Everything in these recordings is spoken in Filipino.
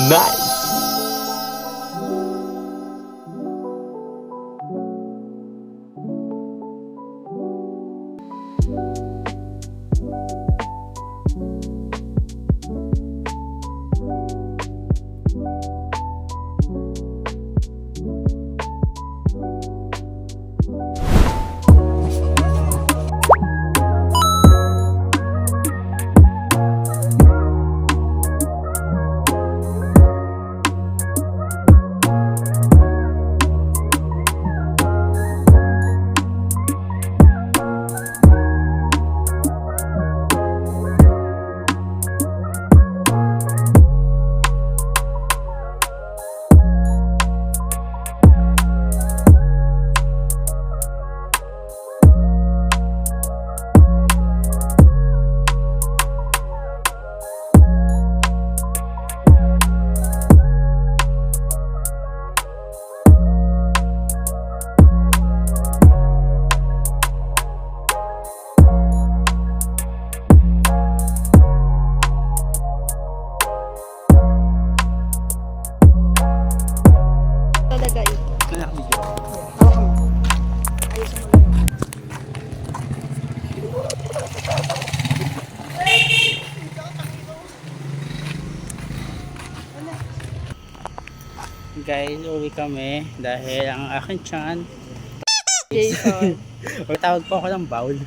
Nice! Talaga ito. Guys, uwi kami dahil ang aking tiyan Jason. tawag po ako ng bowl.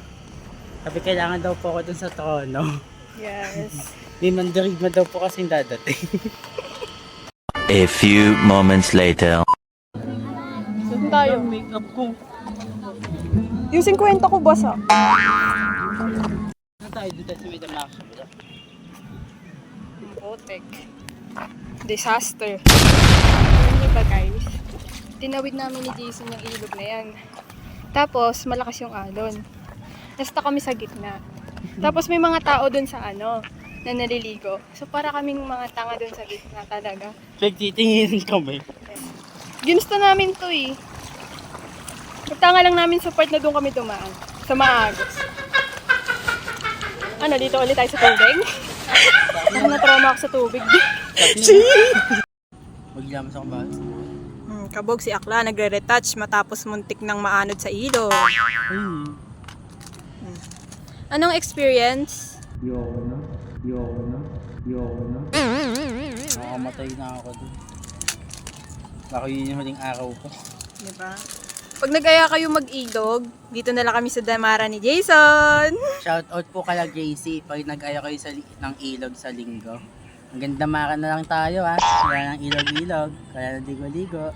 Sabi kailangan daw po ako dun sa trono. Yes. May mandirigma daw po kasing dadating. A few moments later. Saan tayo? Makeup ko. Yung 50 ko basa. Saan tayo dito sa may damak? Botek. Disaster. Ano ba guys? Tinawid namin ni Jason yung ilog na yan. Tapos malakas yung alon. Nasta kami sa gitna. Tapos may mga tao dun sa na naliligo. So para kaming mga tanga dun sa gitna talaga. Nagtitingin kami. Ginusto namin to eh. Nagtanga lang namin sa part na doon kami dumaan. Sa maagos. Ano, dito ulit tayo sa tubig? Ako na-trauma ako sa tubig. Maglamas ako ba? Kabog si Akla, nagre-retouch matapos muntik ng maanod sa ilog. Anong experience? Yoko na. Makamatay na ako dun. Baka yun yung huling araw ko. Diba? Pag nag-aya kayo mag-ilog, dito na lang kami sa Damara ni Jason. Shout out po kala JC pag nag-aya kayo ng ilog sa linggo. Hanggang Damara na lang tayo ha. Kaya ng ilog-ilog, kaya ng ligo-ligo.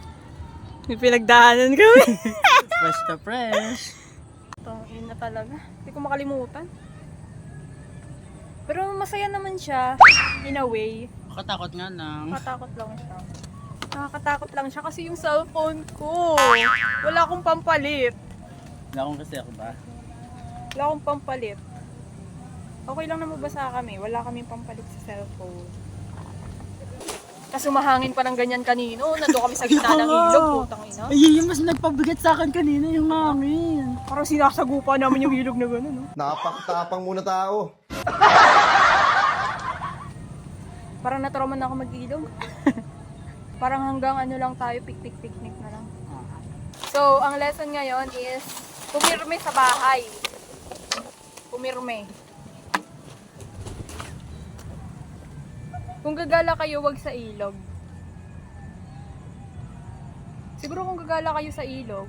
May pinagdaanan kami. Fresh to fresh. Yun na talaga. Hindi ko makalimutan. Pero masaya naman siya, in a way. Katakot nga lang. Nakakatakot lang siya. Nakakatakot lang siya kasi yung cellphone ko. Wala akong pampalit. Wala akong reserva. Wala akong pampalit. Okay lang na mabasa kami. Wala kaming pampalit sa cellphone. Kasi umahangin pa ng ganyan kanino. Nandun kami sa gitna ng ilog. Putang ina. Ay, yung mas nagpabigat sa akin kanina yung hangin. Parang sinasagupa namin yung ilog na gano'n. No? Napakatapang muna tao. Parang natrauma na ako mag-ilog. Parang hanggang ano lang tayo, picnic na lang. So, ang lesson ngayon is pumirme sa bahay. Pumirme. Kung gagala kayo, wag sa ilog. Siguro kung gagala kayo sa ilog,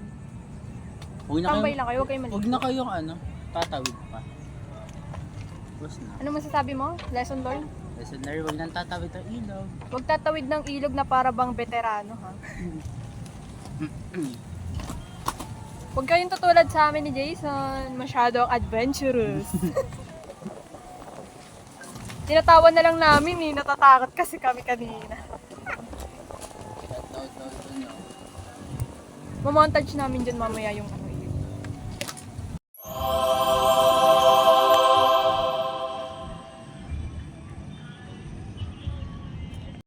Huwag na tambay kayo, lang kayo, wag kayo maligo. huwag na kayong tatawid pa. Tapos na. Ano masasabi mo? Lesson learned? Lesson learned, huwag nang tatawid ng ilog. Huwag tatawid ng ilog na para bang veterano, ha? Huwag kayong tutulad sa amin ni Jason. Masyadong adventurous. Tinatawan na lang namin eh. Natatakot kasi kami kanina. Mamontage namin dyan mamaya yung ano.